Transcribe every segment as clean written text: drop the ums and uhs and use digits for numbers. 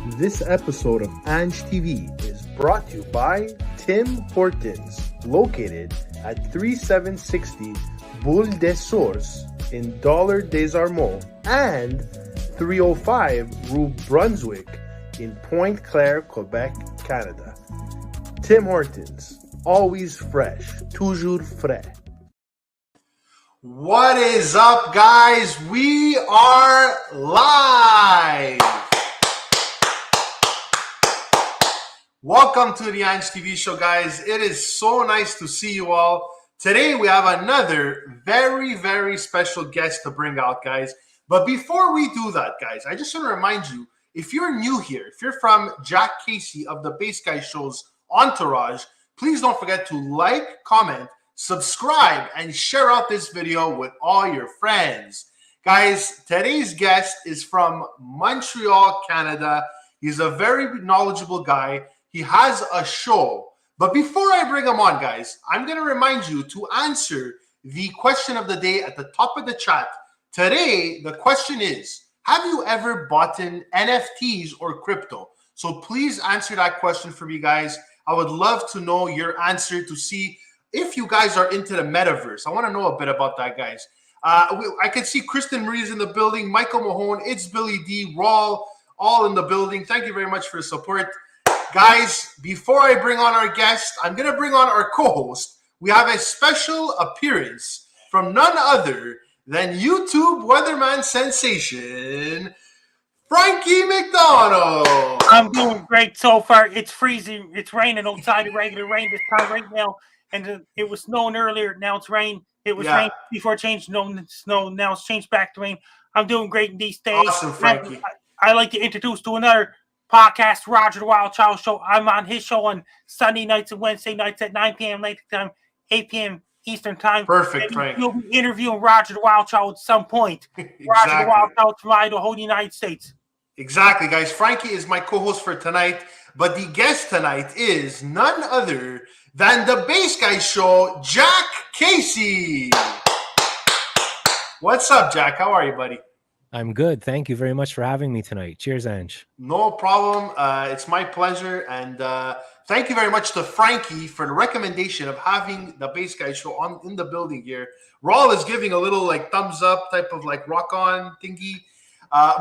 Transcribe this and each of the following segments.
This episode of Ange TV is brought to you by Tim Hortons, located at 3760 Boul-des-Ormeaux in Dollard-Des-Ormeaux and 305 Rue Brunswick in Pointe-Claire, Quebec, Canada. Tim Hortons, always fresh, toujours frais. What is up, guys? We are live! Welcome to the Ange TV Show, guys. It is so nice to see you all. Today, we have another very, very special guest to bring out, guys. But before we do that, guys, I just want to remind you, if you're new here, if you're from Jack Casey of the Bass Guy Show's Entourage, please don't forget to like, comment, subscribe, and share out this video with all your friends. Guys, today's guest is from Montreal, Canada. He's a very knowledgeable guy. He has a show. But before I bring him on, guys, I'm going to remind you to answer the question of the day at the top of the chat. Today, the question is, have you ever bought in NFTs or crypto? So please answer that question for me, guys. I would love to know your answer to see if you guys are into the metaverse. I want to know a bit about that, guys. I can see Kristen Marie's in the building, Michael Mahone, it's Billy D, Raul, all in the building. Thank you very much for the support. Guys, before I bring on our guest, I'm going to bring on our co-host. We have a special appearance from none other than YouTube weatherman sensation, Frankie McDonald. I'm doing great so far. It's freezing. It's raining outside. Regular rain this time right now. And it was snowing earlier. Now it's rain. It was rain before it changed snow. Now it's changed back to rain. I'm doing great in these days. Awesome, Frankie. I like to introduce to another podcast, Roger the Wild Child Show. I'm on his show on Sunday nights and Wednesday nights at 9 p.m. Lake time, 8 p.m. Eastern time. Perfect, Frank. You'll be interviewing Roger the Wild Child at some point. Exactly. Roger the Wild Child from Idaho, United States. Exactly, guys. Frankie is my co-host for tonight, but the guest tonight is none other than the Bass Guy Show, Jack Casey. What's up, Jack? How are you, buddy? I'm good. Thank you very much for having me tonight. Cheers, Ange. No problem. It's my pleasure. And thank you very much to Frankie for the recommendation of having the Bass Guy Show in the building here. Raul is giving a little like thumbs up type of like rock on thingy.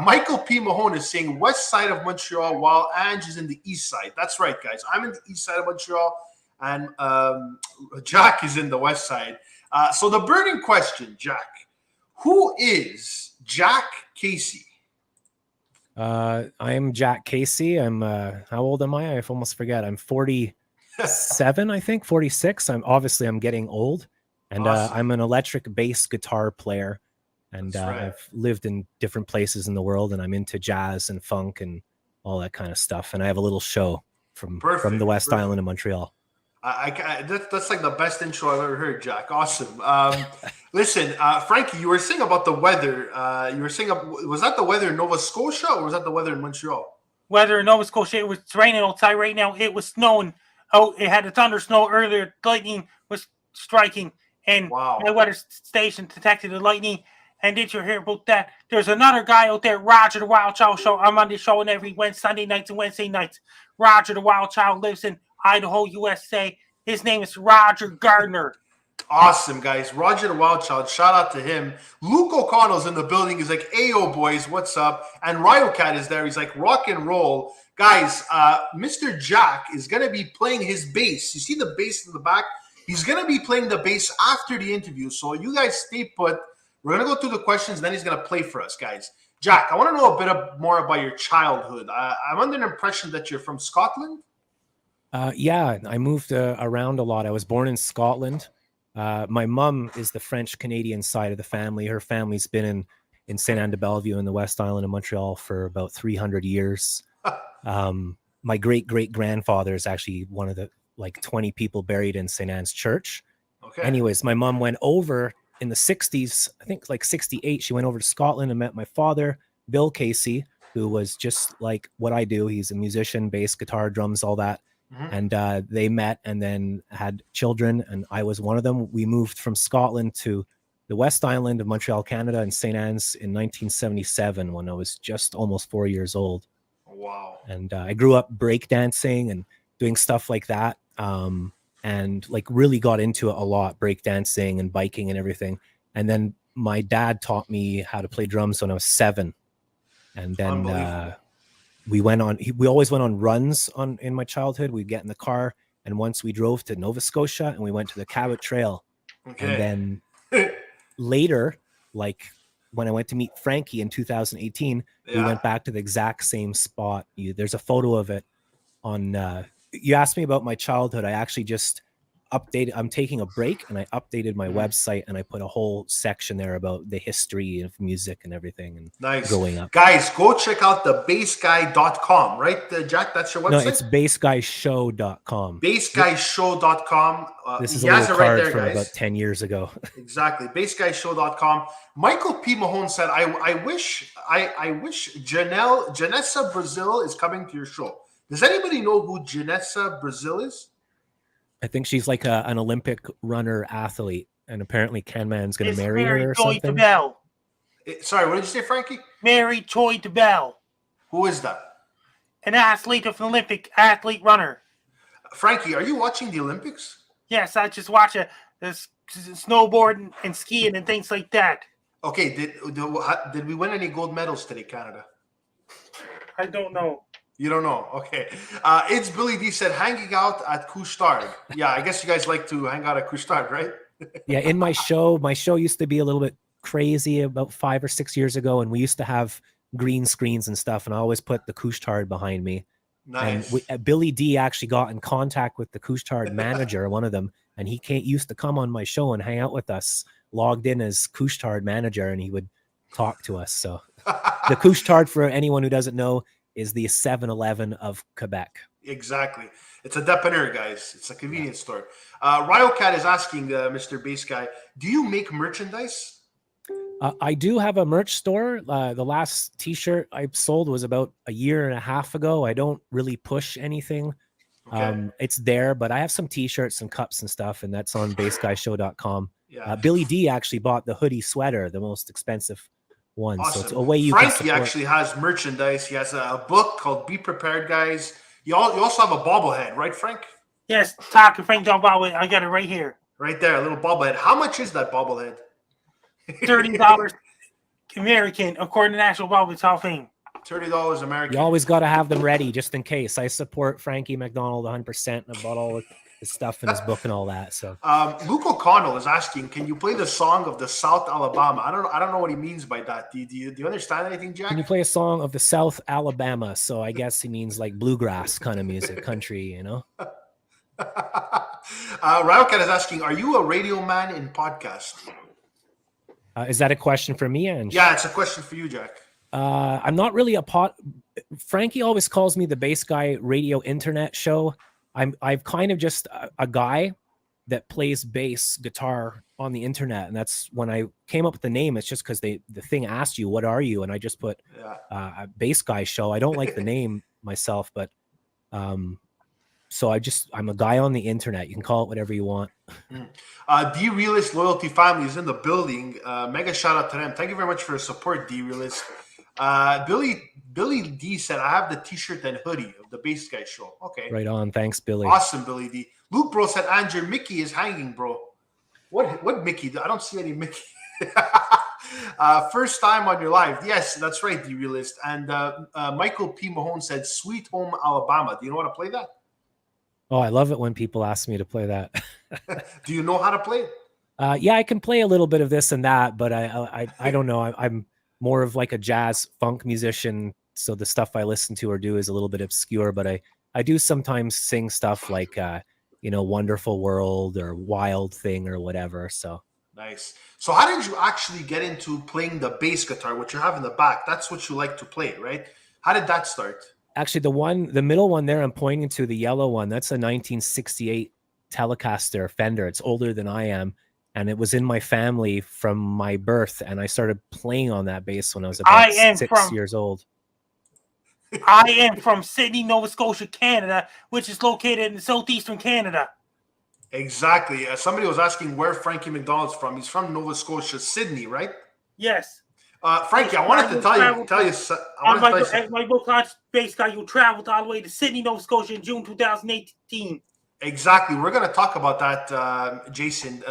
Michael P. Mahone is saying west side of Montreal while Ange is in the east side. That's right, guys. I'm in the east side of Montreal and Jack is in the west side. So the burning question, Jack, who is Jack Casey? I'm Jack Casey. I'm how old am I? I almost forget. I'm 47, I think, 46. I'm getting old, and awesome. I'm an electric bass guitar player, and right. I've lived in different places in the world, and I'm into jazz and funk and all that kind of stuff. And I have a little show from the West Island of Montreal. That's like the best intro I've ever heard, Jack. Awesome. Listen, Frankie, you were saying about the weather. You were saying, was that the weather in Nova Scotia or was that the weather in Montreal? Weather in Nova Scotia. It was raining outside right now. It was snowing. Oh, it had a thunder snow earlier. Lightning was striking, and my weather station detected the lightning. And did you hear about that? There's another guy out there, Roger the Wild Child Show. I'm on this show every Sunday nights and Wednesday nights. Roger the Wild Child lives in Idaho, USA. His name is Roger Gardner. Awesome, guys. Roger the Wild Child. Shout out to him. Luke O'Connell's in the building. He's like, "Ayo, boys, what's up?" And Ryo Cat is there. He's like, "Rock and roll." Guys, Mr. Jack is going to be playing his bass. You see the bass in the back? He's going to be playing the bass after the interview. So you guys stay put. We're going to go through the questions, and then he's going to play for us, guys. Jack, I want to know a bit more about your childhood. I'm under the impression that you're from Scotland. Yeah, I moved around a lot. I was born in Scotland. My mom is the French-Canadian side of the family. Her family's been in Saint-Anne-de-Bellevue in the West Island of Montreal for about 300 years. My great-great-grandfather is actually one of the 20 people buried in St. Anne's Church. Okay. Anyways, my mom went over in the 60s, I think 68. She went over to Scotland and met my father, Bill Casey, who was just like what I do. He's a musician, bass, guitar, drums, all that. Mm-hmm. And they met and then had children, and I was one of them. We moved from Scotland to the West Island of Montreal, Canada, and St. Anne's in 1977 when I was just almost 4 years old. Wow. Wow. And I grew up breakdancing and doing stuff like that. And like really got into it a lot, breakdancing and biking and everything. And then my dad taught me how to play drums when I was 7. And then we always went on runs in my childhood. We'd get in the car, and once we drove to Nova Scotia and we went to the Cabot Trail. Okay. And then later, like when I went to meet Frankie in 2018, we went back to the exact same spot. There's a photo of it on you asked me about my childhood. I actually just updated. I'm taking a break, and I updated my website, and I put a whole section there about the history of music and everything. And nice. Growing up. Guys, go check out the bassguy.com, right, Jack? That's your website? No, it's bassguyshow.com. Bassguyshow.com. This is a little card from about 10 years ago. Exactly. Bassguyshow.com. Michael P. Mahone said, I wish Janessa Brazil is coming to your show. Does anybody know who Janessa Brazil is? I think she's like an Olympic runner athlete, and apparently Canman's going to marry her or something. Sorry, what did you say, Frankie? Mary Choi DeBell. Who is that? An athlete of an Olympic athlete runner. Frankie, are you watching the Olympics? Yes, I just watch snowboarding and skiing and things like that. Okay, did we win any gold medals today, Canada? I don't know. You don't know? Okay. It's Billy D said, hanging out at Couche-Tard. Yeah, I guess you guys like to hang out at Couche-Tard, right? Yeah, in my show used to be a little bit crazy about 5 or 6 years ago, and we used to have green screens and stuff, and I always put the Couche-Tard behind me. Nice. And Billy D actually got in contact with the Couche-Tard manager, one of them, and he used to come on my show and hang out with us, logged in as Couche-Tard manager, and he would talk to us. So the Couche-Tard, for anyone who doesn't know, is the 7-Eleven of Quebec. Exactly. It's a dépanneur, guys. It's a convenience store. Ryocat is asking Mr. Bass Guy, do you make merchandise? I do have a merch store. The last T-shirt I sold was about a year and a half ago. I don't really push anything. Okay. It's there, but I have some T-shirts and cups and stuff, and that's on bassguyshow.com. Yeah. Billy D actually bought the hoodie sweater, the most expensive one. Awesome. So it's a way you Frankie can support. Actually has merchandise. He has a book called Be Prepared, Guys. You also have a bobblehead, right, Frank? Yes, talking Frank John bobblehead. I got it right here. Right there, a little bobblehead. How much is that bobblehead? $30 American, according to National Bobblehead Hall of Fame. $30 American. You always got to have them ready just in case. I support Frankie McDonald 100% about all of his stuff in his book and all that. So Luke O'Connell is asking, can you play the song of the South Alabama? I don't know what he means by that. Do you understand anything, Jack? Can you play a song of the South Alabama? So I guess he means like bluegrass kind of music, country, you know? Ryocat is asking, are you a radio man in podcast? Is that a question for me, Ange? Yeah, it's a question for you, Jack. I'm not really Frankie always calls me the Bass Guy Radio Internet Show. I've kind of just a guy that plays bass guitar on the internet, and that's when I came up with the name. It's just because the thing asked you, "What are you?" and I just put a Bass Guy Show. I don't like the name myself, but so I'm a guy on the internet. You can call it whatever you want. D-Realist Loyalty Family is in the building. Mega shout out to them. Thank you very much for your support, D-Realist. Billy D said, I have the t-shirt and hoodie of the Bass Guy Show. Okay. Right on. Thanks, Billy. Awesome, Billy D. Luke Bro said, Andrew, Mickey is hanging, bro. What Mickey? I don't see any Mickey. First time on your live. Yes, that's right, D-Realist. And Michael P. Mahone said, Sweet Home Alabama. Do you know how to play that? Oh, I love it when people ask me to play that. Do you know how to play it? Yeah, I can play a little bit of this and that, but I don't know. I'm more of like a jazz funk musician, so the stuff I listen to or do is a little bit obscure, but I do sometimes sing stuff like Wonderful World or Wild Thing or whatever. So nice. So how did you actually get into playing the bass guitar, which you have in the back? That's what you like to play, right? How did that start? Actually, the middle one there I'm pointing to, the yellow one, that's a 1968 Telecaster Fender. It's older than I am, and it was in my family from my birth, and I started playing on that bass when I was about 6 years old. I am from Sydney, Nova Scotia, Canada, which is located in southeastern Canada. Exactly. Somebody was asking where Frankie McDonald's from. He's from Nova Scotia, Sydney, right? Yes. Frankie, I wanted to tell you. My book launch base guy, you traveled all the way to Sydney, Nova Scotia in June 2018. Exactly. We're going to talk about that, Jason.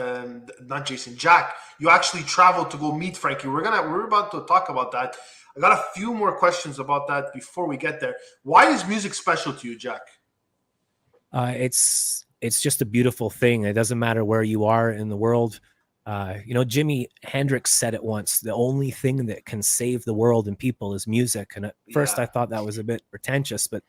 Not Jason. Jack. You actually traveled to go meet Frankie. We're about to talk about that. I got a few more questions about that before we get there. Why is music special to you, Jack? It's just a beautiful thing. It doesn't matter where you are in the world. Jimi Hendrix said it once, the only thing that can save the world and people is music. And at first I thought that was a bit pretentious, but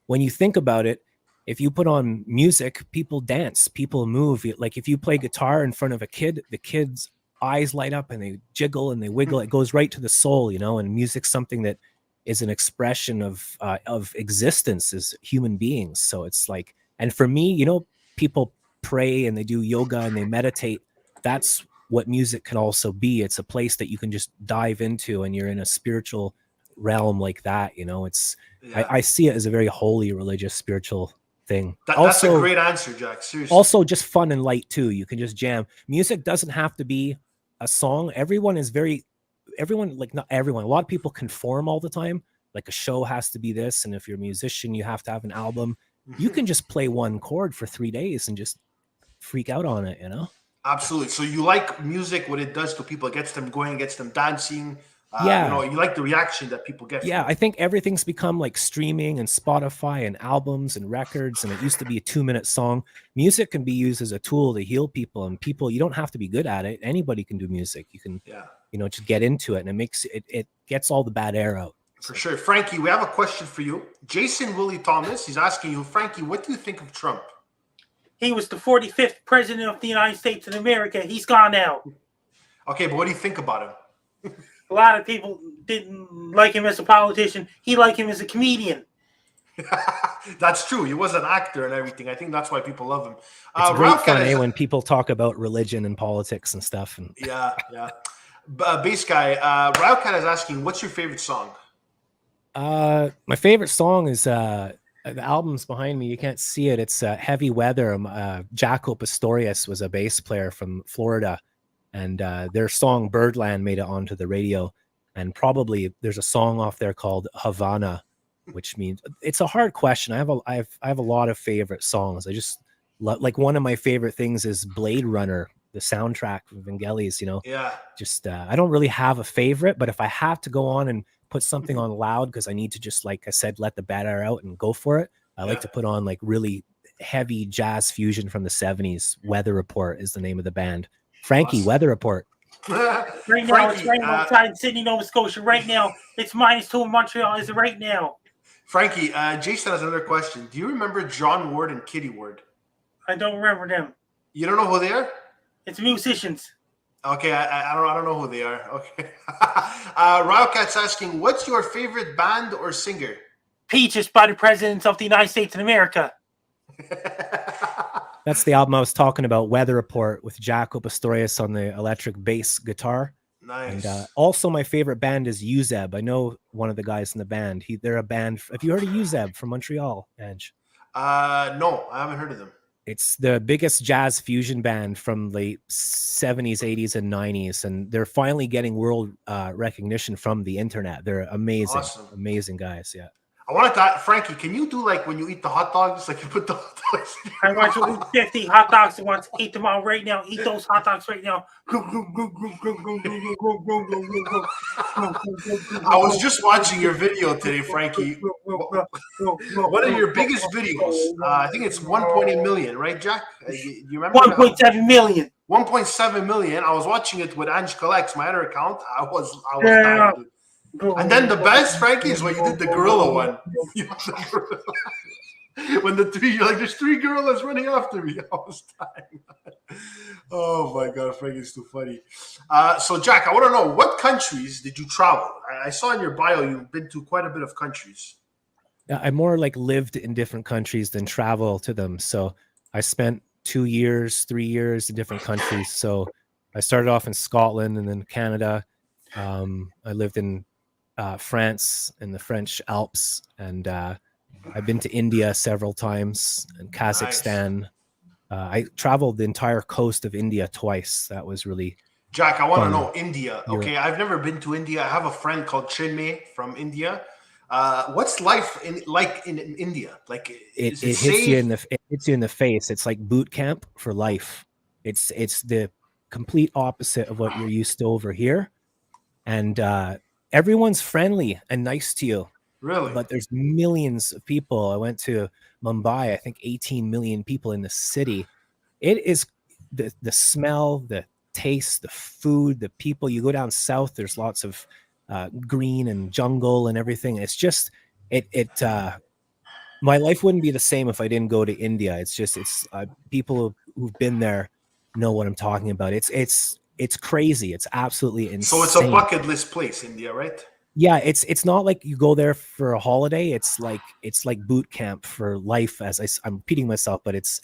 when you think about it, if you put on music, people dance, people move. Like if you play guitar in front of a kid, the kid's eyes light up and they jiggle and they wiggle. It goes right to the soul, and music's something that is an expression of existence as human beings. So it's like, and for me, people pray and they do yoga and they meditate. That's what music can also be. It's a place that you can just dive into and you're in a spiritual realm like that. I see it as a very holy, religious, spiritual thing. That's a great answer, Jack. Seriously. Also just fun and light too. You can just jam. Music doesn't have to be a song. Not everyone. A lot of people conform all the time. Like a show has to be this. And if you're a musician, you have to have an album. You can just play one chord for 3 days and just freak out on it, Absolutely. So you like music, what it does to people. It gets them going, gets them dancing. You like the reaction that people get. Yeah, I think everything's become like streaming and Spotify and albums and records, and it used to be a 2-minute song. Music can be used as a tool to heal people, and people, you don't have to be good at it. Anybody can do music. You can, just get into it, and it gets all the bad air out. For sure. Frankie, we have a question for you. Jason Willie Thomas, he's asking you, Frankie, what do you think of Trump? He was the 45th president of the United States of America. He's gone now. Okay, but what do you think about him? A lot of people didn't like him as a politician. He liked him as a comedian. That's true. He was an actor and everything. I think that's why people love him. It's great fun, when people talk about religion and politics and stuff. And yeah. Bass guy, Railcat is asking, what's your favorite song? My favorite song is the album's behind me. You can't see it. It's Heavy Weather. Jaco Pastorius was a bass player from Florida, and their song Birdland made it onto the radio. And probably there's a song off there called Havana, which means, it's a hard question. I have a lot of favorite songs. I just like, one of my favorite things is Blade Runner, the soundtrack from Vangelis. Just I don't really have a favorite, but if I have to go on and put something on loud because I need to just, like I said, let the bad air out and go for it, I like to put on like really heavy jazz fusion from the 70s. Weather Report is the name of the band. Frankie, awesome. Weather Report. Right now, it's raining outside in Sydney, Nova Scotia. Right now, it's -2 in Montreal. Is it right now? Frankie, Jason has another question. Do you remember John Ward and Kitty Ward? I don't remember them. You don't know who they are? It's musicians. Okay, I don't know who they are. Okay. Railcat's asking, what's your favorite band or singer? Peaches by the Presidents of the United States of America. That's the album I was talking about, Weather Report, with Jaco Pastorius on the electric bass guitar. Nice. And also my favorite band is Uzeb. I know one of the guys in the band. They're a band. Have you heard of Uzeb from Montreal, Ange? No, I haven't heard of them. It's the biggest jazz fusion band from the 70s, 80s, and 90s, and they're finally getting world recognition from the internet. They're amazing, amazing guys. Yeah. I wanted to, Frankie, can you do like when you eat the hot dogs, like you put the hot dogs in I want you to eat 50 hot dogs. I want to eat them all right now. Eat those hot dogs right now. I was just watching your video today, Frankie. What are your biggest videos? I think it's 1.8 million, right, Jack? You remember? 1.7 million. 1.7 million. I was watching it with Ange Collects, my other account. I was dying. And then the best, Frankie, is when you did the gorilla one. When there's 3 gorillas running after me. I was dying. Oh my God, Frankie, it's too funny. So Jack, I want to know, what countries did you travel? I saw in your bio you've been to quite a bit of countries. Yeah, I more like lived in different countries than travel to them. So I spent 2 years, 3 years in different countries. So I started off in Scotland and then Canada. I lived in France in the French Alps, and I've been to India several times and Kazakhstan. Nice. I traveled the entire coast of India twice. That was really Jack, I want to know India. Okay, I've never been to India. I have a friend called Chinmay from India. What's life like in India? Like, it hits you in the face. It's like boot camp for life. It's the complete opposite of what you're used to over here, and everyone's friendly and nice to you. Really? But there's millions of people. I went to Mumbai. I think 18 million people in the city. It is the smell, the taste, the food, the people. You go down south, there's lots of green and jungle and everything. It's just my life wouldn't be the same if I didn't go to India. It's people who've been there know what I'm talking about. It's crazy. It's absolutely insane. So it's a bucket list place, India, right? Yeah, it's not like you go there for a holiday. It's like boot camp for life. As I'm repeating myself, but it's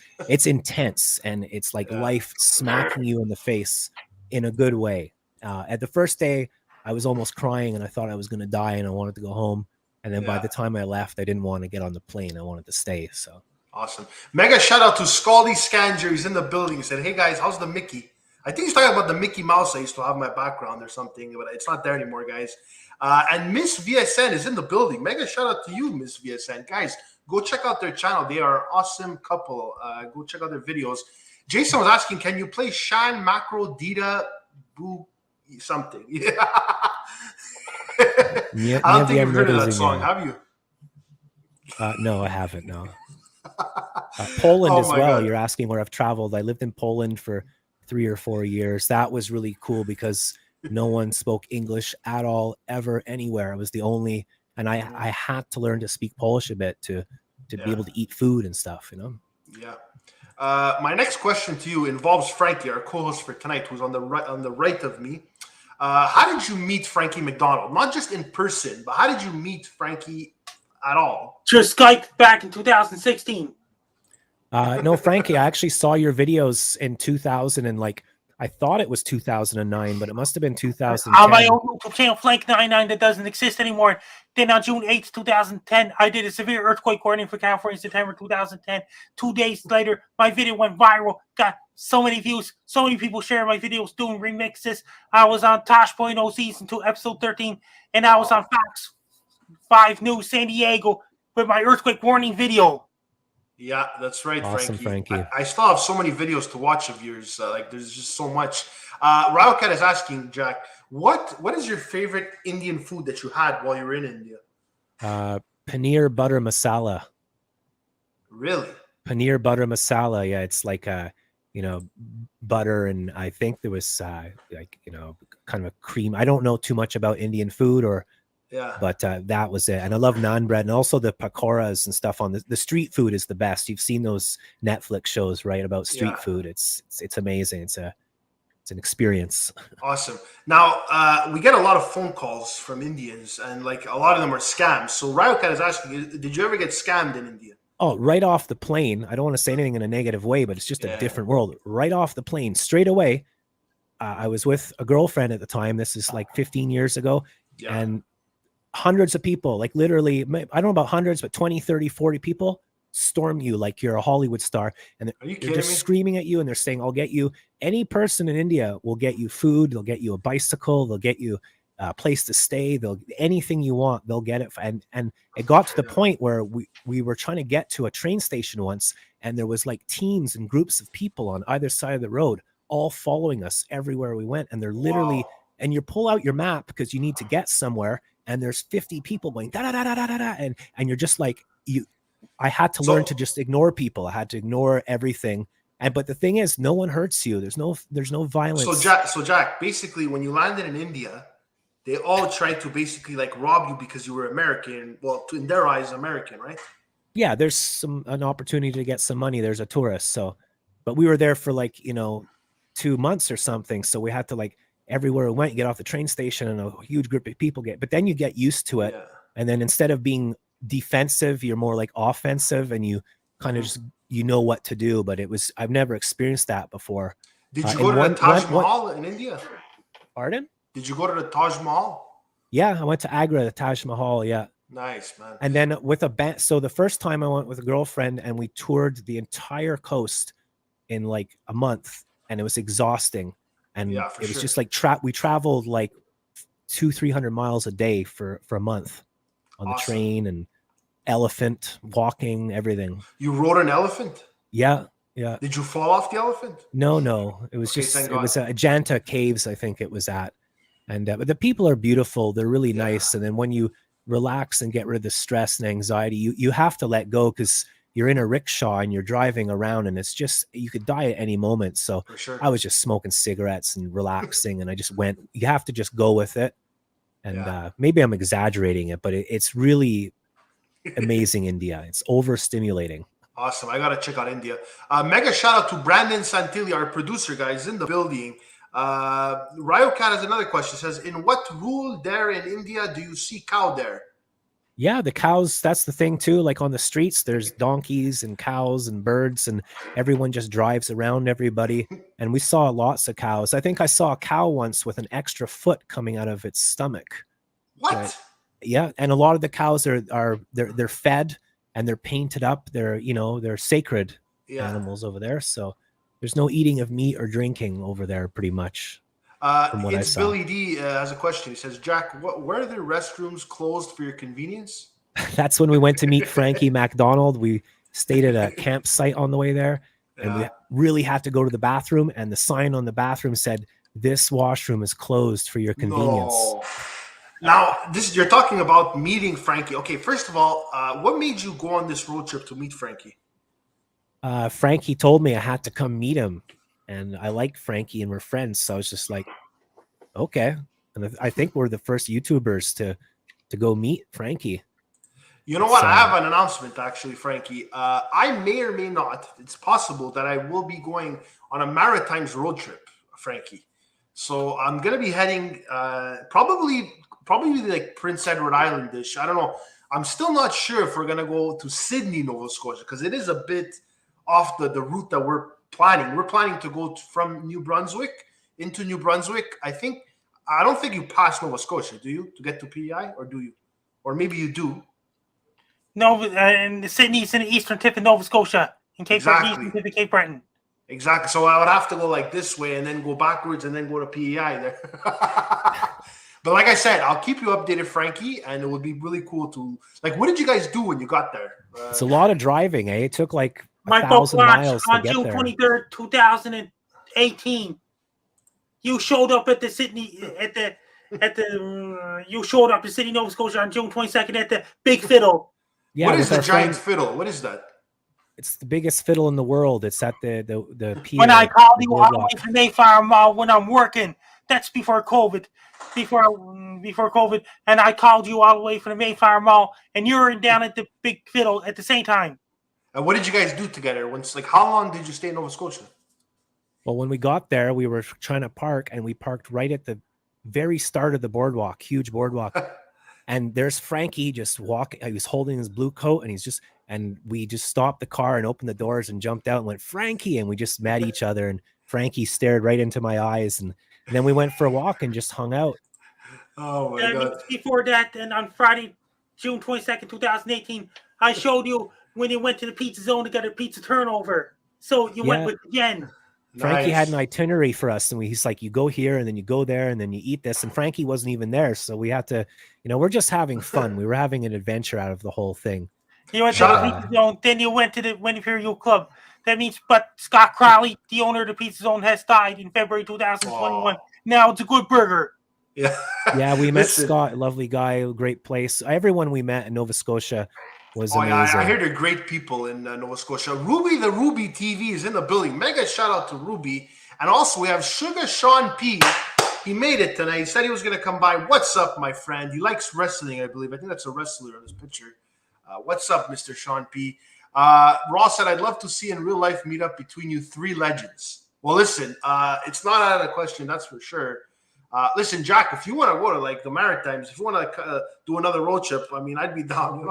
intense, and it's like life smacking you in the face in a good way. At the first day, I was almost crying, and I thought I was going to die, and I wanted to go home. And then by the time I left, I didn't want to get on the plane. I wanted to stay. So awesome! Mega shout out to Scaldy Scanger. He's in the building. He said, "Hey guys, how's the Mickey?" I think he's talking about the Mickey Mouse I used to have in my background or something, but it's not there anymore, guys. And Miss VSN is in the building. Mega shout out to you, Miss VSN. Guys, go check out their channel. They are an awesome couple. Go check out their videos. Jason was asking, can you play Shan Macro Dita Boo something? Yeah. I don't think you've heard of that song, have you? No, I haven't, no. Poland as well. God. You're asking where I've traveled. I lived in Poland for 3 or 4 years. That was really cool because no one spoke English at all, ever, anywhere. I was the only, and I had to learn to speak Polish a bit to be able to eat food and stuff, you know? Yeah. My next question to you involves Frankie, our co-host for tonight, who's on the right of me. How did you meet Frankie McDonald? Not just in person, but how did you meet Frankie at all? Just Skype back in 2016. No, Frankie, I actually saw your videos in 2000 and I thought it was 2009, but it must have been 2010. On my own YouTube channel, Flank99, that doesn't exist anymore. Then on June 8th, 2010, I did a severe earthquake warning for California in September 2010. 2 days later, my video went viral, got so many views, so many people sharing my videos, doing remixes. I was on Tosh.0 Season 2, Episode 13, and I was on Fox 5 News San Diego with my earthquake warning video. Yeah, that's right, awesome, Frankie. I still have so many videos to watch of yours. There's just so much. Raokat is asking, Jack, what is your favorite Indian food that you had while you were in India? Paneer butter masala. Really? Paneer butter masala. Yeah, it's like butter, and I think there was kind of a cream. I don't know too much about Indian food but that was it. And I love naan bread, and also the pakoras and stuff on the street food is the best. You've seen those Netflix shows, right, about street food. It's amazing. It's an experience. Awesome. Now, we get a lot of phone calls from Indians, and a lot of them are scams. So Raokat is asking, did you ever get scammed in India? Oh, right off the plane. I don't want to say anything in a negative way, but it's just a different world. Right off the plane, straight away, I was with a girlfriend at the time. This is 15 years ago. Yeah. And hundreds of people, literally, I don't know about hundreds, but 20, 30, 40 people storm you like you're a Hollywood star. And they're just screaming at you, and they're saying, I'll get you. Any person in India will get you food. They'll get you a bicycle. They'll get you a place to stay. Anything you want, they'll get it. And it got to the point where we were trying to get to a train station once, and there was teams and groups of people on either side of the road, all following us everywhere we went. And they're literally, and you pull out your map because you need to get somewhere, and there's 50 people going da da da da da da, and you're just I had to learn to just ignore people. I had to ignore everything. But the thing is, no one hurts you. There's no violence. So Jack, basically, when you landed in India, they all tried to basically rob you because you were American. Well, in their eyes, American, right? Yeah, there's an opportunity to get some money. There's a tourist. But we were there for 2 months or something. So we had to everywhere we went, you get off the train station and a huge group of people but then you get used to it. Yeah. And then instead of being defensive, you're more offensive, and you kind of just, what to do. But I've never experienced that before. Did you go to the Taj Mahal in India? Pardon? Did you go to the Taj Mahal? Yeah, I went to Agra, the Taj Mahal. Yeah. Nice, man. And then with a band. So the first time I went with a girlfriend, and we toured the entire coast in a month, and it was exhausting. And it was just like we traveled like 200-300 miles a day for a month on the train, and elephant, walking, everything. You rode an elephant? Yeah. Did you fall off the elephant? No. It was it was Ajanta Caves, I think it was at. And but the people are beautiful. They're really nice. And then when you relax and get rid of the stress and anxiety, you have to let go, because you're in a rickshaw and you're driving around, and it's just, you could die at any moment. So I was just smoking cigarettes and relaxing, and I just went, you have to just go with it. And maybe I'm exaggerating it, but it's really amazing. India. It's overstimulating. Awesome. I got to check out India. Mega shout out to Brandon Santilli, our producer, guys, in the building. Ryo Cat has another question. It says, in what rule there in India do you see cow there? Yeah, the cows, that's the thing too. Like on the streets, there's donkeys and cows and birds, and everyone just drives around everybody. And we saw lots of cows. I think I saw a cow once with an extra foot coming out of its stomach. What? But, yeah, and a lot of the cows they're fed and they're painted up. They're sacred animals over there. So there's no eating of meat or drinking over there, pretty much. It's Billy D has a question. He says, Jack, where are the restrooms closed for your convenience? That's when we went to meet Frankie MacDonald. We stayed at a campsite on the way there, and we really had to go to the bathroom, and the sign on the bathroom said, this washroom is closed for your convenience. No. Now, you're talking about meeting Frankie. Okay, first of all, what made you go on this road trip to meet Frankie? Frankie told me I had to come meet him. And I like Frankie and we're friends. So I was just like, okay. And I think we're the first YouTubers to go meet Frankie. You know what? I have an announcement, actually, Frankie. I may or may not. It's possible that I will be going on a Maritimes road trip, Frankie. So I'm going to be heading probably like Prince Edward Island-ish. I don't know. I'm still not sure if we're going to go to Sydney, Nova Scotia, because it is a bit off the route that we're planning. We're planning to go from New Brunswick into New Brunswick. I don't think you pass Nova Scotia, do you, to get to PEI, or do you? Or maybe you do. No, and Sydney's in the eastern tip of Nova Scotia, in Cape Breton, eastern tip of Cape Breton. Exactly. So I would have to go like this way and then go backwards and then go to PEI there. But like I said, I'll keep you updated, Frankie, and it would be really cool to, like, what did you guys do when you got there? It's a lot of driving, eh? It took like my 1,000 miles to on get June there. 23rd, 2018. You showed up at the Sydney you showed up to Sydney, Nova Scotia on June 22nd at the Big Fiddle. Yeah, what is the giant fiddle? What is that? It's the biggest fiddle in the world. It's at the pier. When I called you all the way from Mayflower Mall when I'm working, that's before COVID. Before COVID, and I called you all the way from the Mayflower Mall, and you were down at the Big Fiddle at the same time. And what did you guys do together? How long did you stay in Nova Scotia? Well, when we got there, we were trying to park, and we parked right at the very start of the boardwalk, huge boardwalk. And there's Frankie just walking. He was holding his blue coat, and we just stopped the car and opened the doors and jumped out and went, Frankie, and we just met each other, and Frankie stared right into my eyes, and then we went for a walk and just hung out. Oh my God! Before that, and on Friday, June 22nd, 2018, I showed you when you went to the pizza zone to get a pizza turnover. So you went with Jen. Frankie had an itinerary for us, and he's like, you go here, and then you go there, and then you eat this. And Frankie wasn't even there, so we had to, we're just having fun. We were having an adventure out of the whole thing. You went to the pizza zone, then you went to the Imperial Club. That means, but Scott Crowley, the owner of the pizza zone, has died in February 2021. Now it's a good burger. Yeah, we met Scott, lovely guy, great place. Everyone we met in Nova Scotia was amazing. Yeah, I hear they're great people in Nova Scotia. Ruby the Ruby TV is in the building. Mega shout out to Ruby. And also we have Sugar Sean P. He made it tonight. He said he was going to come by. What's up, my friend? He likes wrestling, I believe. I think that's a wrestler on his picture. What's up, Mr. Sean P? Ross said, I'd love to see in real life meetup between you three legends. Well, listen, it's not out of the question, that's for sure. Listen, Jack, if you want to go to like the Maritimes, if you want to do another road trip, I mean, I'd be down,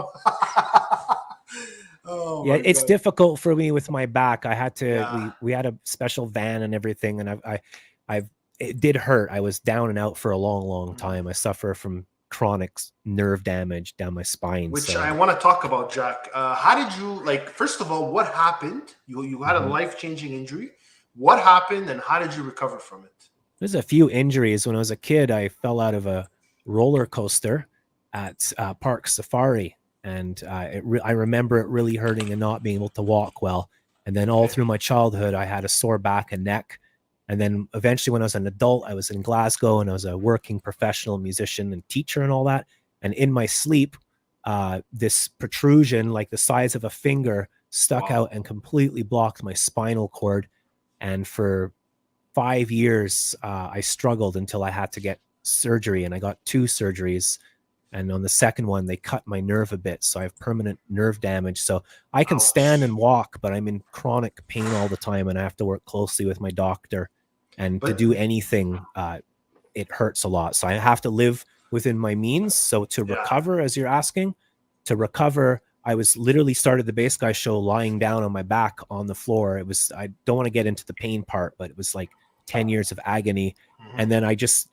Yeah, it's difficult for me with my back. I had to, we had a special van and everything, and it did hurt. I was down and out for a long, long time. I suffer from chronic nerve damage down my spine. Which I want to talk about, Jack. How did you, first of all, what happened? You had a life-changing injury. What happened and how did you recover from it? There's a few injuries. When I was a kid, I fell out of a roller coaster at Park Safari, and I remember it really hurting and not being able to walk well. And then all through my childhood, I had a sore back and neck. And then eventually when I was an adult, I was in Glasgow and I was a working professional musician and teacher and all that. And in my sleep, this protrusion, like the size of a finger, stuck out and completely blocked my spinal cord. And for 5 years, I struggled until I had to get surgery, and I got 2 surgeries. And on the second one, they cut my nerve a bit. So I have permanent nerve damage. So I can stand and walk, but I'm in chronic pain all the time. And I have to work closely with my doctor. And to do anything, it hurts a lot. So I have to live within my means. So to recover, as you're asking, to recover, I was literally started the Bass Guy show lying down on my back on the floor. It was, I don't want to get into the pain part, but it was like 10 years of agony. And then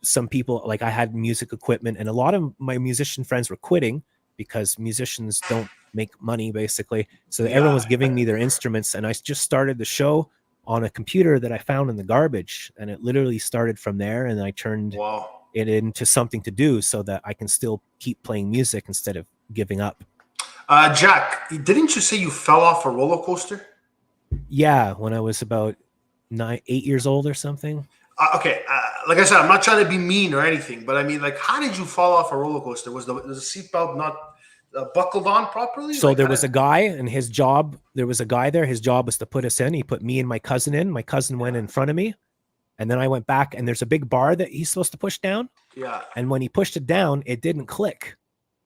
some people, like I had music equipment, and a lot of my musician friends were quitting because musicians don't make money basically. So everyone was giving me their instruments, and I just started the show on a computer that I found in the garbage. And it literally started from there. And I turned it into something to do so that I can still keep playing music instead of giving up. Jack, didn't you say you fell off a roller coaster? Yeah, when I was about 8 years old or something. Okay, like I said, I'm not trying to be mean or anything, but I mean, like, how did you fall off a roller coaster? Was the seatbelt not buckled on properly? So there was a guy, and his job was to put us in. He put me and my cousin in. My cousin went in front of me, and then I went back, and there's a big bar that he's supposed to push down. Yeah. And when he pushed it down, it didn't click.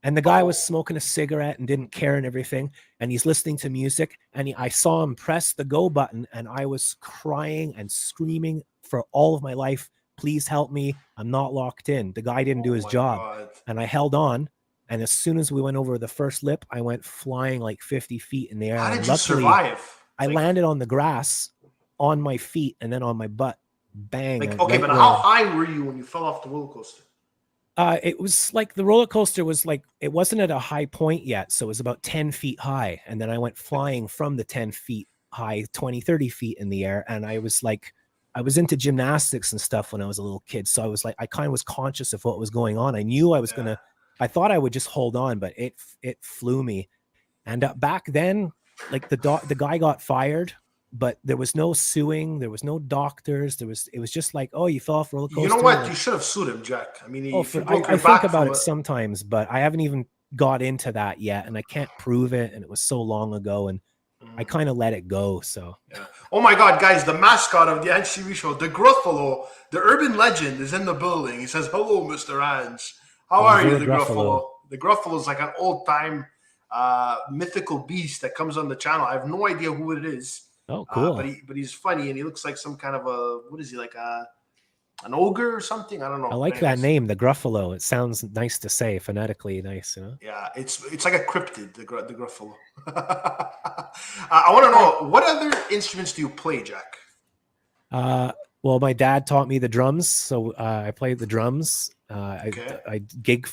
And the guy was smoking a cigarette and didn't care and everything. And he's listening to music. And I saw him press the go button, and I was crying and screaming for all of my life. Please help me. I'm not locked in. The guy didn't do his job. God. And I held on. And as soon as we went over the first lip, I went flying like 50 feet in the air. How did you survive? I landed on the grass on my feet and then on my butt. Bang. Like, okay, but how high were you when you fell off the roller coaster? It was like the roller coaster was like, it wasn't at a high point yet. So it was about 10 feet high. And then I went flying from the 10 feet high, 20, 30 feet in the air. And I was into gymnastics and stuff when I was a little kid. So I was like, I kind of was conscious of what was going on. I knew I was I thought I would just hold on, but it flew me. And back then, like the guy got fired, but there was no suing. There was no doctors. It was just like, oh, you fell off a roller coaster. You know what? You should have sued him, Jack. I mean, I think about it sometimes, but I haven't even got into that yet, and I can't prove it. And it was so long ago, and I kind of let it go. So, oh my God, guys, the mascot of the Ange TV show, the Gruffalo, the urban legend, is in the building. He says, "Hello, Mr. Ange. How are you, the Gruffalo?" The Gruffalo is like an old-time mythical beast that comes on the channel. I have no idea who it is. Oh, cool. But he's funny, and he looks like some kind of what is he, like an ogre or something? I don't know. I like that name, the Gruffalo. It sounds nice to say, phonetically nice, you know? Yeah, it's like a cryptid, the Gruffalo. I want to know, what other instruments do you play, Jack? Well, my dad taught me the drums, so I played the drums. I gig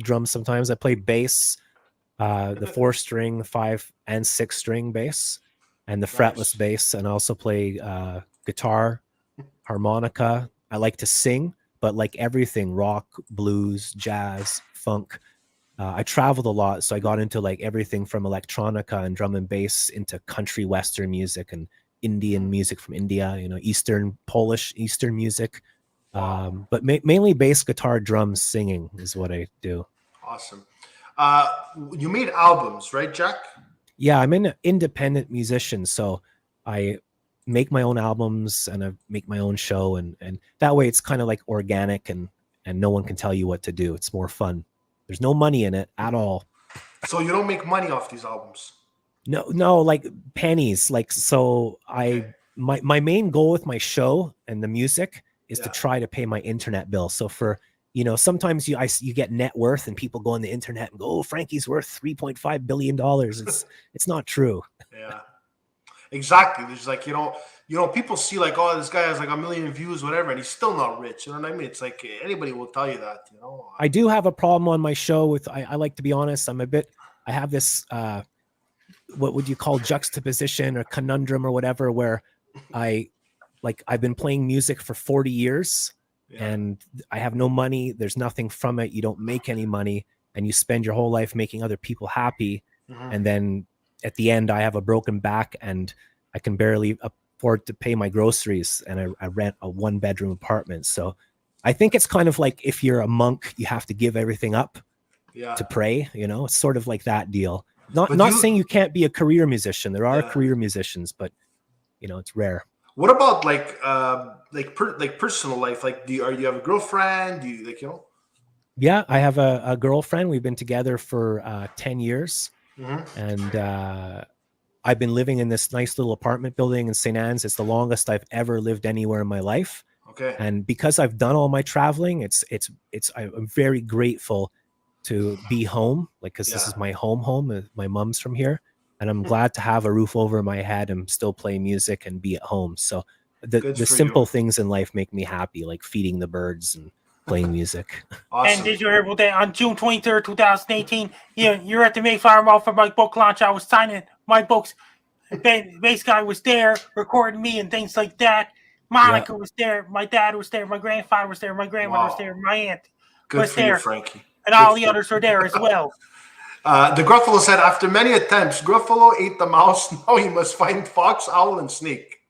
drums sometimes. I play bass, the 4-string, 5 and 6-string bass, and the fretless bass, and I also play guitar, harmonica. I like to sing, but like everything, rock, blues, jazz, funk. I traveled a lot, so I got into like everything from electronica and drum and bass into country western music and Indian music from India, you know, Polish Eastern music. But mainly bass, guitar, drums, singing is what I do. Awesome. You made albums, right, Jack? Yeah, I'm an independent musician, so I make my own albums and I make my own show, and that way it's kind of like organic and no one can tell you what to do. It's more fun. There's no money in it at all. So you don't make money off these albums? No, like pennies. Like, so my main goal with my show and the music is to try to pay my internet bill. So for, you know, sometimes you get net worth and people go on the internet and go, oh, Frankie's worth $3.5 billion. It's not true. Yeah, exactly. There's like, you know, people see like, oh, this guy has like 1 million views, whatever, and he's still not rich. You know what I mean? It's like anybody will tell you that, you know. I do have a problem on my show with, I like to be honest, I have this, what would you call juxtaposition or conundrum or whatever, where like I've been playing music for 40 years and I have no money. There's nothing from it. You don't make any money and you spend your whole life making other people happy. And then at the end, I have a broken back and I can barely afford to pay my groceries. And I rent a 1-bedroom apartment. So I think it's kind of like if you're a monk, you have to give everything up to pray. You know, it's sort of like that deal. Not saying you can't be a career musician. There are career musicians, but you know, it's rare. What about like personal life? Like, do you have a girlfriend? Do you Yeah, I have a girlfriend. We've been together for 10 years. And I've been living in this nice little apartment building in St. Anne's. It's the longest I've ever lived anywhere in my life. Okay. And because I've done all my traveling, I'm very grateful to be home, like, because this is my home. My mom's from here, and I'm glad to have a roof over my head and still play music and be at home. So the simple things in life make me happy, like feeding the birds and playing music. Awesome. And did you hear about that on June 23rd, 2018? You're at the Mayflower Mall for my book launch. I was signing my books. Bass guy was there recording me and things like that. Monica was there. My dad was there. My grandfather was there. My grandmother was there. My aunt was there. You, Frankie. And all the others were there as well. The Gruffalo said, after many attempts, Gruffalo ate the mouse. Now he must find fox, owl, and snake.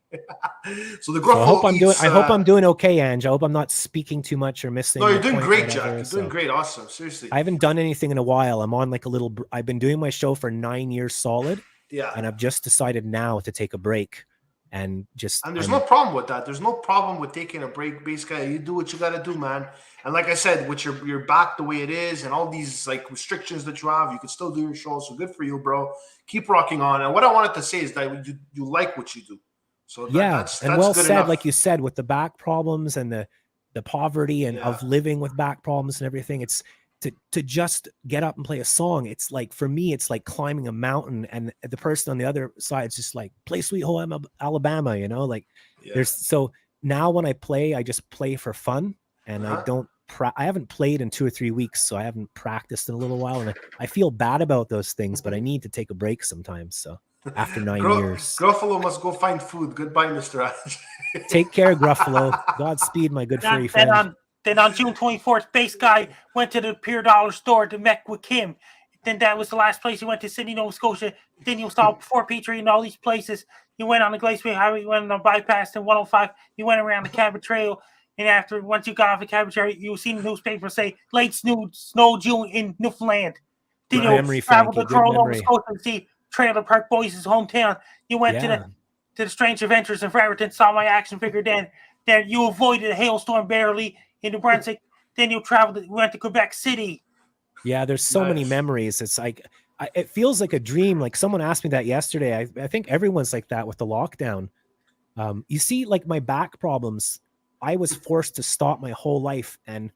So the Gruffalo I hope I'm doing okay, Ange. I hope I'm not speaking too much or missing. No, you're doing great, Jack. You're doing great. Awesome. Seriously. I haven't done anything in a while. I'm on I've been doing my show for 9 years solid. Yeah. And I've just decided now to take a break. And there's no problem with that. There's no problem with taking a break, bass guy. You do what you got to do, man. And like I said, with your back the way it is and all these like restrictions that you have, you can still do your show. So good for you, bro. Keep rocking on. And what I wanted to say is that you like what you do. So that's well good said, enough. like you said, with the back problems and the poverty and of living with back problems and everything. It's to just get up and play a song. It's like, for me, it's like climbing a mountain, and the person on the other side is just like, play Sweet Home Alabama, you know, like so now when I play, I just play for fun, and I don't I haven't played in 2 or 3 weeks, so I haven't practiced in a little while, and I feel bad about those things, but I need to take a break sometimes. So after 9 years, Gruffalo must go find food. Goodbye, Mr. Ange. Take care, Gruffalo. Godspeed, my good furry friend. Then on June 24th, Bass Guy went to the Pure Dollar store to met with Kim. Then that was the last place he went, to Sydney, Nova Scotia. Then you saw Fort Petrie and all these places. You went on the Glaceway Highway, you went on the bypass and 105. You went around the Cabot Trail. And once you got off the Cabot Trail, you seen the newspaper say, late snow June in Newfoundland. Then you traveled to Toronto, Nova Scotia to see Trailer Park Boys' hometown. You went to the Strange Adventures in Fredericton, saw my action figure then. Then you avoided a hailstorm barely in New Brunswick. Then you went to Quebec City. Yeah, there's so many memories. It's like, it feels like a dream. Like someone asked me that yesterday. I think everyone's like that with the lockdown. You see, like my back problems, I was forced to stop my whole life, and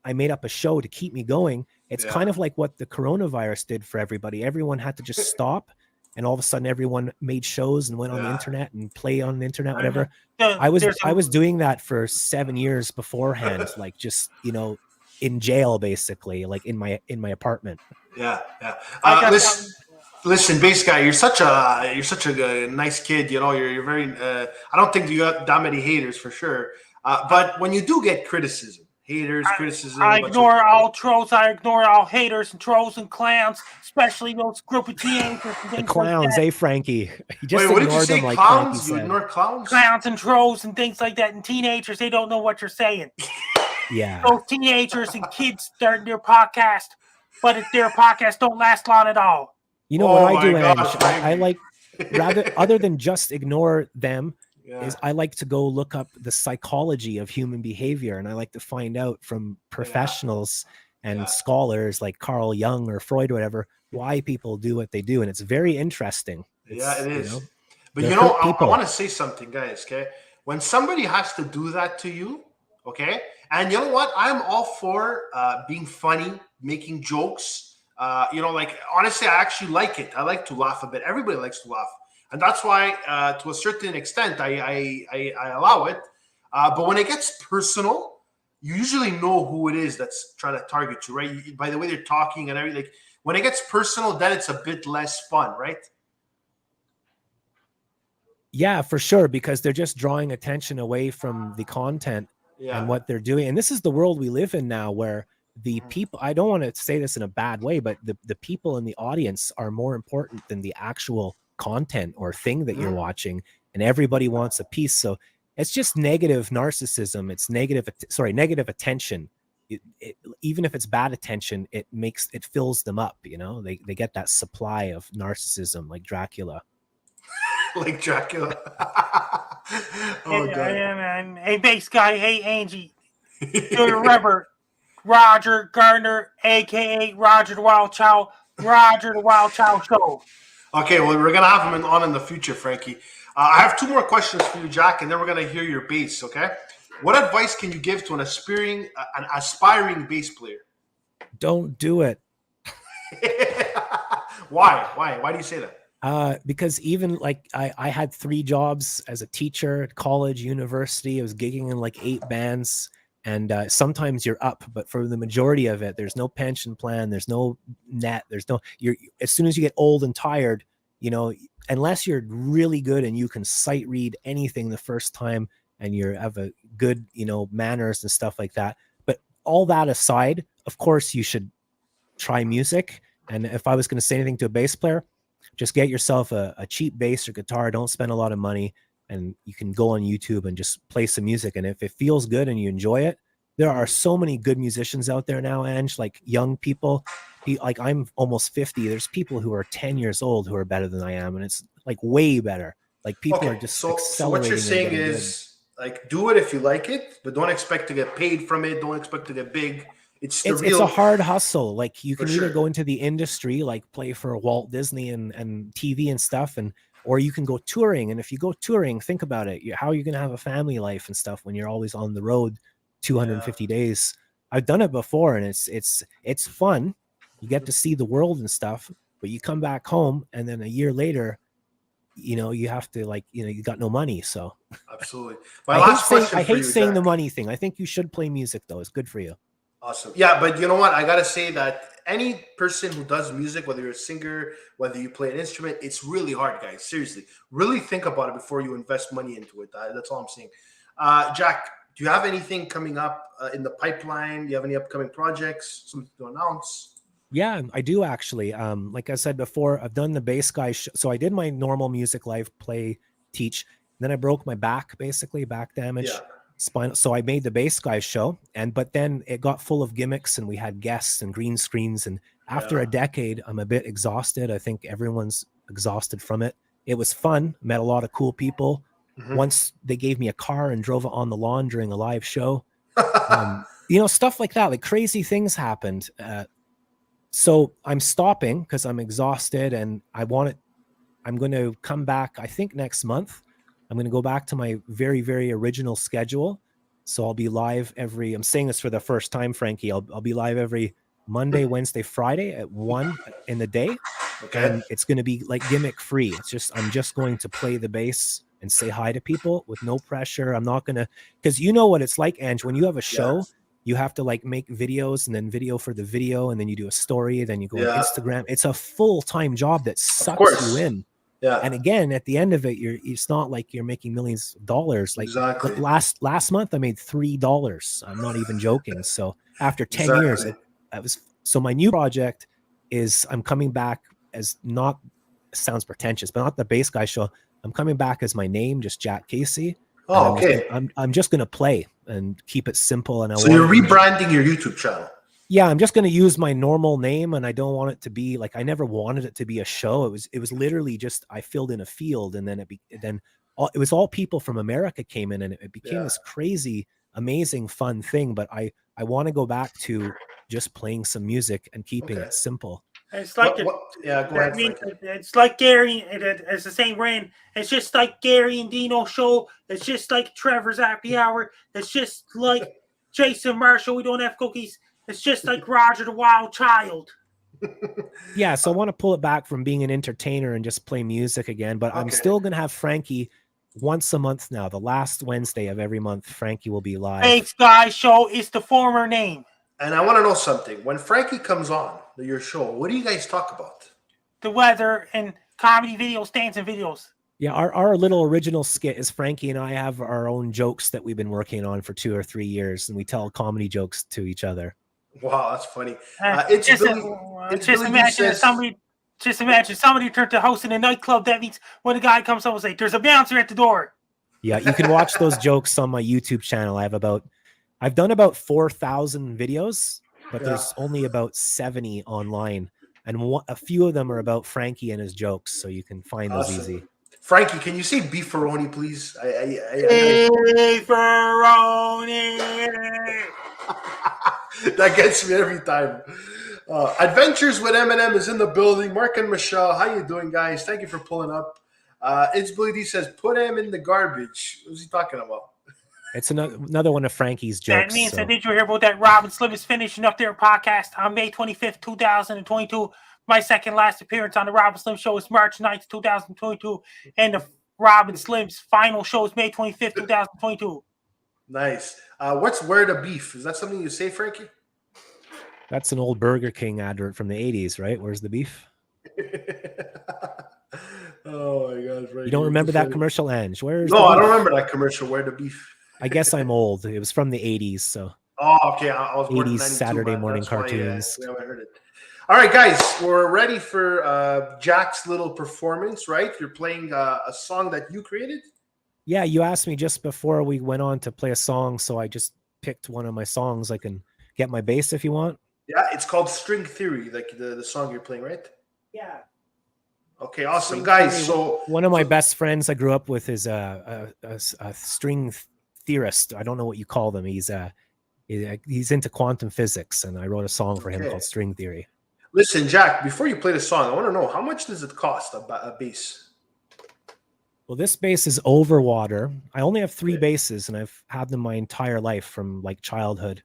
I made up a show to keep me going. It's kind of like what the coronavirus did for everybody. Everyone had to just stop, and all of a sudden everyone made shows and went on the internet and play on the internet, whatever. I was doing that for 7 years beforehand, like just, you know, in jail, basically, like in my apartment. Listen, Bass Guy, you're such a nice kid. You know, you're very. I don't think you got that many haters for sure. But when you do get criticism, I ignore all trolls. I ignore all haters and trolls and clowns, especially those group of teenagers. The clowns, like Frankie? You just what did you say? Them like clowns? You ignore clowns? Clowns and trolls and things like that. And teenagers, they don't know what you're saying. Yeah. Those teenagers and kids starting their podcast, but their podcast don't last long at all. You know what I do, Ange? I like, other than just ignore them, is I like to go look up the psychology of human behavior, and I like to find out from professionals and scholars like Carl Jung or Freud or whatever, why people do what they do, and it's very interesting. It is. You know, but you know, I want to say something, guys. Okay, when somebody has to do that to you, okay, and you know what, I'm all for being funny, making jokes. You know, like honestly, I actually like it. I like to laugh a bit. Everybody likes to laugh. And that's why, to a certain extent, I allow it. But when it gets personal, you usually know who it is that's trying to target you, right? By the way they're talking and everything. Like, when it gets personal, then it's a bit less fun, right? Yeah, for sure, because they're just drawing attention away from the content and what they're doing. And this is the world we live in now, where the people, I don't want to say this in a bad way, but the people in the audience are more important than the actual content or thing that you're watching, and everybody wants a piece. So it's just negative narcissism. It's negative attention. Even if it's bad attention, it fills them up. You know, they get that supply of narcissism, like Dracula. Like Dracula. Oh, God. Yeah, man. Hey, bass guy. Hey, Angie. Do you remember Roger Gardner, a.k.a. Roger the Wild Child, Roger the Wild Child Show? Okay, well, we're going to have him on in the future, Frankie. I have 2 more questions for you, Jack, and then we're going to hear your bass, okay? What advice can you give to an aspiring bass player? Don't do it. Why? Why do you say that? Because even like I had 3 jobs as a teacher at college, university. I was gigging in like 8 bands, and sometimes you're up, but for the majority of it, there's no pension plan, there's no net, as soon as you get old and tired, you know, unless you're really good and you can sight read anything the first time and you have a good, you know, manners and stuff like that. But all that aside, of course, you should try music. And if I was going to say anything to a bass player, just get yourself a cheap bass or guitar. Don't spend a lot of money, and you can go on YouTube and just play some music. And if it feels good and you enjoy it, there are so many good musicians out there now, Ange, like young people. Like I'm almost 50. There's people who are 10 years old who are better than I am. And it's like way better. Like people are just accelerating. So what you're saying is like, do it if you like it, but don't expect to get paid from it. Don't expect to get big. It's a hard hustle. Like you can either go into the industry, like play for Walt Disney and TV and stuff, or you can go touring. And if you go touring, think about it. How are you going to have a family life and stuff when you're always on the road 250 days? I've done it before, and it's fun. You get to see the world and stuff, but you come back home, and then a year later, you know, you have to you got no money. So absolutely. I hate saying the money thing. I think you should play music though. It's good for you. Awesome. Yeah, but you know what? I got to say that any person who does music, whether you're a singer, whether you play an instrument, it's really hard, guys. Seriously. Really think about it before you invest money into it. That's all I'm saying. Jack, do you have anything coming up in the pipeline? Do you have any upcoming projects, something to announce? Yeah, I do actually. Like I said before, I've done the bass guy. So I did my normal music live play teach. Then I broke my back, basically back damage. Yeah. Spinal. So I made the bass guys show, but then it got full of gimmicks, and we had guests and green screens. And after a decade, I'm a bit exhausted. I think everyone's exhausted from it. It was fun. Met a lot of cool people. Once they gave me a car and drove it on the lawn during a live show. You know, stuff like that. Like crazy things happened. So I'm stopping because I'm exhausted, and I'm going to come back, I think next month. I'm going to go back to my very, very original schedule. So I'll be live I'm saying this for the first time, Frankie. I'll be live every Monday, Wednesday, Friday at 1 in the day. Okay. And it's going to be like gimmick free. I'm just going to play the bass and say hi to people with no pressure. I'm not going to, because you know what it's like, Ange, when you have a show, you have to like make videos and then video for the video. And then you do a story. Then you go on Instagram. It's a full-time job that sucks you in. Yeah. And again, at the end of it, it's not like you're making millions of dollars. Like last month, I made $3. I'm not even joking. So after 10 years, so my new project is I'm coming back as sounds pretentious, but not the bass guy show. I'm coming back as my name, just Jack Casey. Oh, okay. I'm just going to play and keep it simple. And you're rebranding your YouTube channel. Yeah, I'm just going to use my normal name, and I don't want it to be like, I never wanted it to be a show. It was literally just, I filled in a field, and then it was all people from America came in, and it became this crazy, amazing, fun thing. But I want to go back to just playing some music and keeping it simple. It's like go ahead. It's like Gary. It's the same brand. It's just like Gary and Dino show. It's just like Trevor's Happy Hour. It's just like Jason Marshall. We don't have cookies. It's just like Roger the Wild Child. Yeah, so I want to pull it back from being an entertainer and just play music again. But I'm still going to have Frankie once a month now. The last Wednesday of every month, Frankie will be live. Hey, Sky Show is the former name. And I want to know something. When Frankie comes on your show, what do you guys talk about? The weather and comedy videos, dancing videos. Yeah, our little original skit is Frankie and I have our own jokes that we've been working on for 2 or 3 years, and we tell comedy jokes to each other. Wow, that's funny. Just imagine somebody turned to host in a nightclub. That means when a guy comes home and say, "There's a bouncer at the door." Yeah, you can watch those jokes on my YouTube channel. I've done about 4,000 videos, but there's only about 70 online, and a few of them are about Frankie and his jokes, so you can find those easy. Frankie, can you say beefaroni, please? Beefaroni. That gets me every time. Adventures with Eminem is in the building. Mark and Michelle, how you doing, guys? Thank you for pulling up. It's Billy D says, put him in the garbage. What's he talking about? It's another one of Frankie's jokes. That means that did you hear about that Robin Slim is finishing up their podcast on May 25th, 2022. My second last appearance on the Robin Slim Show is March 9th, 2022. And the Robin Slim's final show is May 25th, 2022. Nice. What's Where the Beef? Is that something you say, Frankie? That's an old Burger King advert from the 80s, right? Where's the beef? Oh, my gosh. Right. You don't remember that commercial, Ange? I don't remember that commercial, Where the Beef. I guess I'm old. It was from the 80s, so. Oh, okay. I was 80s Saturday morning cartoons. We haven't heard it. All right, guys. We're ready for Jack's little performance, right? You're playing a song that you created? Yeah, you asked me just before we went on to play a song, so I just picked one of my songs. I can get my bass if you want. Yeah, it's called String Theory, like the song you're playing, right? Yeah. Okay, awesome, guys. So one of my best friends I grew up with is a string theorist. I don't know what you call them. He's into quantum physics, and I wrote a song for him called String Theory. Listen, Jack, before you play the song, I want to know, how much does it cost, a bass? Well, this bass is over water. I only have 3 basses, and I've had them my entire life from like childhood.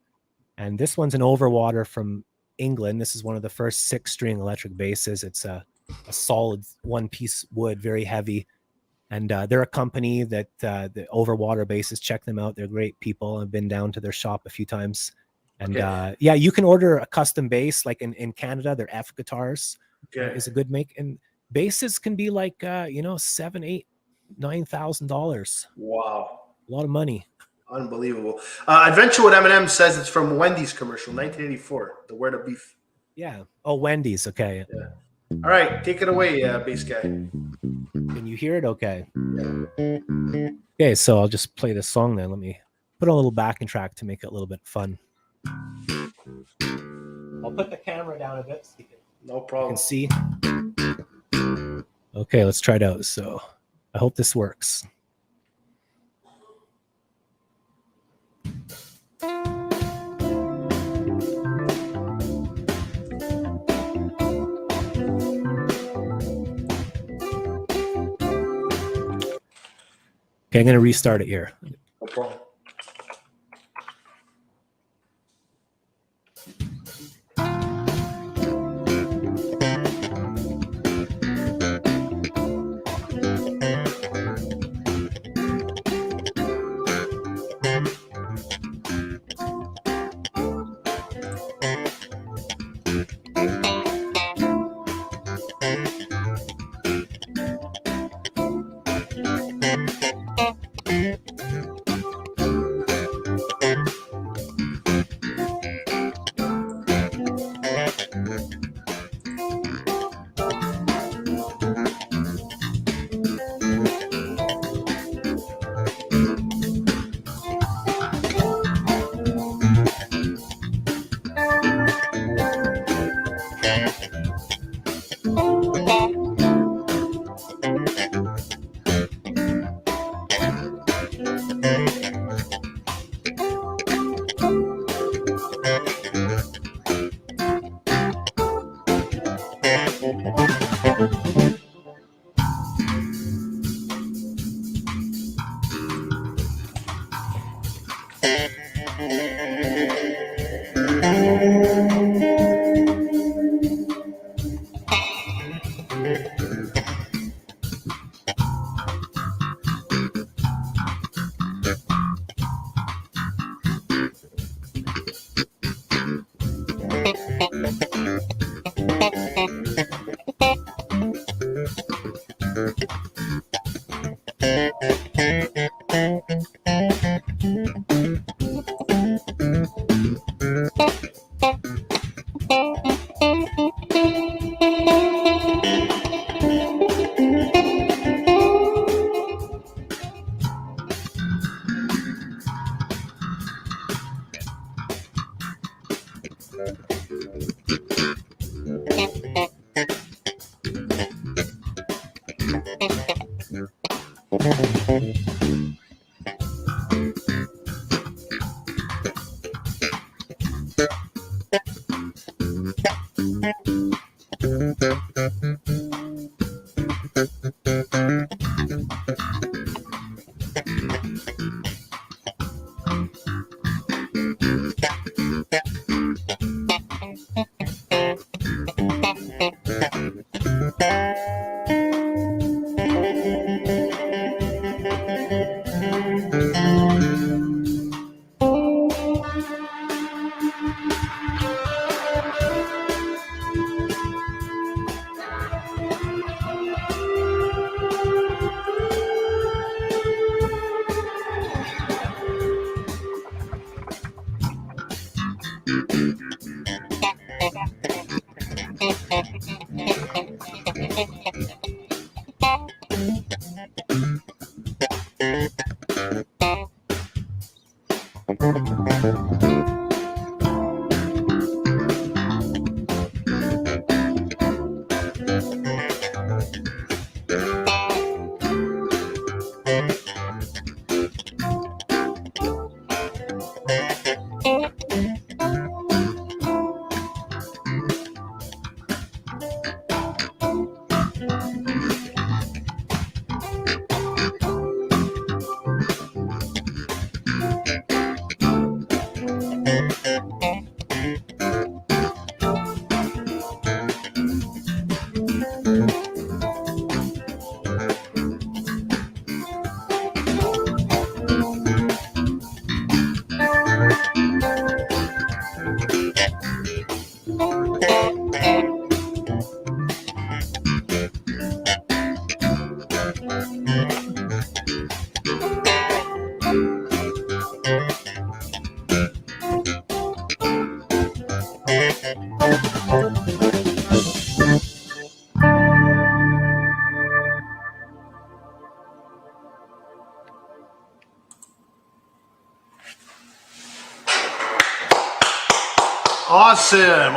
And this one's an overwater from England. This is one of the first 6-string electric basses. It's a solid one-piece wood, very heavy. And they're a company that the overwater basses, check them out. They're great people. I've been down to their shop a few times. And yeah, you can order a custom bass. Like in Canada, their F guitars is a good make. And basses can be like, $7,000, $8,000, $9,000. Wow. A lot of money. Unbelievable. Adventure with Eminem says it's from Wendy's commercial, 1984, the Where the Beef. Yeah. Oh, Wendy's. Okay. Yeah. All right. Take it away, bass guy. Can you hear it? Okay. Yeah. Okay. So I'll just play this song then. Let me put on a little backing track to make it a little bit fun. I'll put the camera down a bit so no problem. You can see. Okay. Let's try it out. So I hope this works. Okay, I'm going to restart it here. No problem.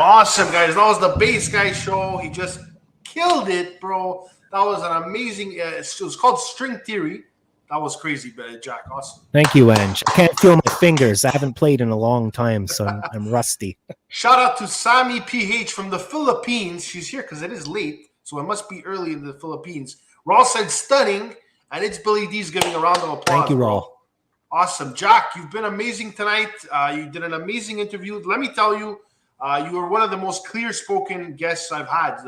Awesome, guys. That was the Bass Guy Show. He just killed it, bro. That was an amazing. It was called String Theory. That was crazy, Jack. Awesome. Thank you, Ange. I can't feel my fingers. I haven't played in a long time, so I'm rusty. Shout out to Sammy PH from the Philippines. She's here because it is late, so it must be early in the Philippines. Raul said stunning, and it's Billy D's giving a round of applause. Thank you, Raul. Awesome. Jack, you've been amazing tonight. You did an amazing interview. Let me tell you, you were one of the most clear-spoken guests I've had,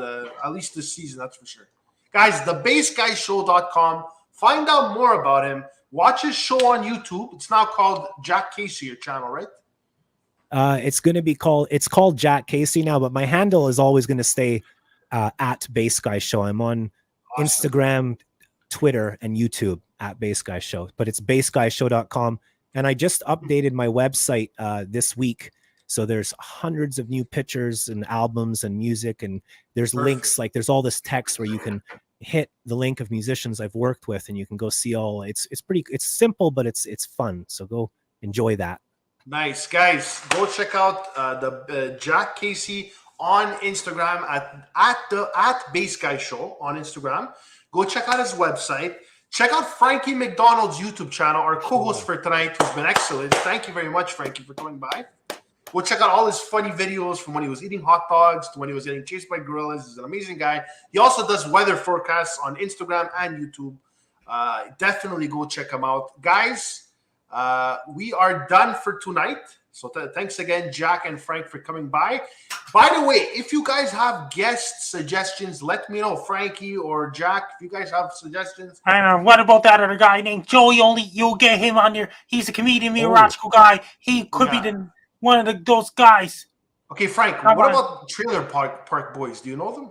at least this season, that's for sure. Guys, thebassguyshow.com. Find out more about him. Watch his show on YouTube. It's now called Jack Casey, your channel, right? It's called Jack Casey now, but my handle is always going to stay at Bass Guy Show. I'm on Instagram, Twitter, and YouTube at Bass Guy Show, but it's bassguyshow.com. And I just updated my website this week. So there's hundreds of new pictures and albums and music, and there's links, like there's all this text where you can hit the link of musicians I've worked with, and you can go see all. It's simple, but it's fun. So go enjoy that. Nice, guys. Go check out the Jack Casey on Instagram at Bass Guy Show on Instagram. Go check out his website. Check out Frankie McDonald's YouTube channel, our co-host for tonight, who's been excellent. Thank you very much, Frankie, for coming by. Go check out all his funny videos from when he was eating hot dogs to when he was getting chased by gorillas. He's an amazing guy. He also does weather forecasts on Instagram and YouTube. Definitely go check him out. Guys, we are done for tonight. So thanks again, Jack and Frank, for coming by. By the way, if you guys have guest suggestions, let me know, Frankie or Jack, if you guys have suggestions. I don't know. What about that other guy named Joey? You'll get him on there. He's a comedian, meteorological guy. He could be one of those guys. Okay, Frank, what about Trailer Park Boys? Do you know them?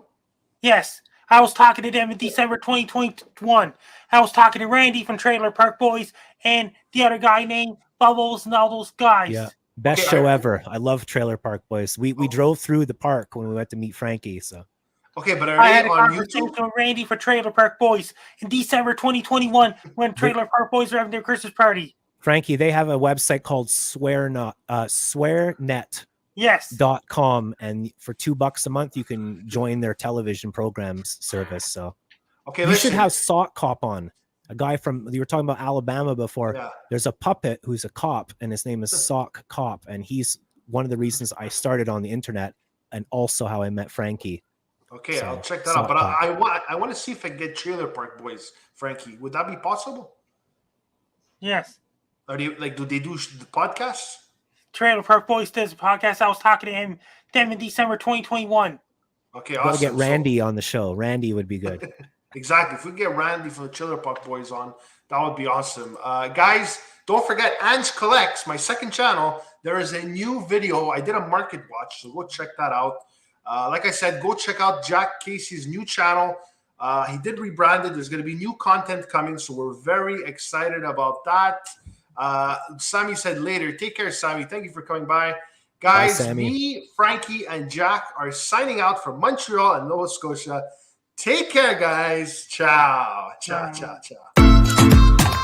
Yes. I was talking to them in December 2021. I was talking to Randy from Trailer Park Boys and the other guy named Bubbles and all those guys. Yeah. Best show ever. I love Trailer Park Boys. We drove through the park when we went to meet Frankie. So okay, but I had a conversation with Randy for Trailer Park Boys in December 2021 when Trailer Park Boys were having their Christmas party. Frankie, they have a website called swearnet.com, and for $2 a month you can join their television programs service. So okay, you should have Sock Cop on a guy from, you were talking about Alabama before. Yeah. There's a puppet who's a cop, and his name is Sock Cop, and he's one of the reasons I started on the internet, and also how I met Frankie. Okay, So, I'll check that out. But I want to see if I can get Trailer Park Boys, Frankie. Would that be possible? Yes. Or do they do the podcasts? Trailer Park Boys does a podcast. I was talking to them in December 2021. Okay, awesome. We'll get Randy on the show. Randy would be good. Exactly. If we get Randy from the Trailer Park Boys on, that would be awesome. Guys, don't forget Ange Collects, my second channel. There is a new video. I did a market watch, so go check that out. Like I said, go check out Jack Casey's new channel. He did rebrand it. There's going to be new content coming, so we're very excited about that. Sammy said later. Take care, Sammy. Thank you for coming by. Guys, bye, me, Frankie, and Jack are signing out from Montreal and Nova Scotia. Take care, guys. Ciao. Ciao, ciao, ciao.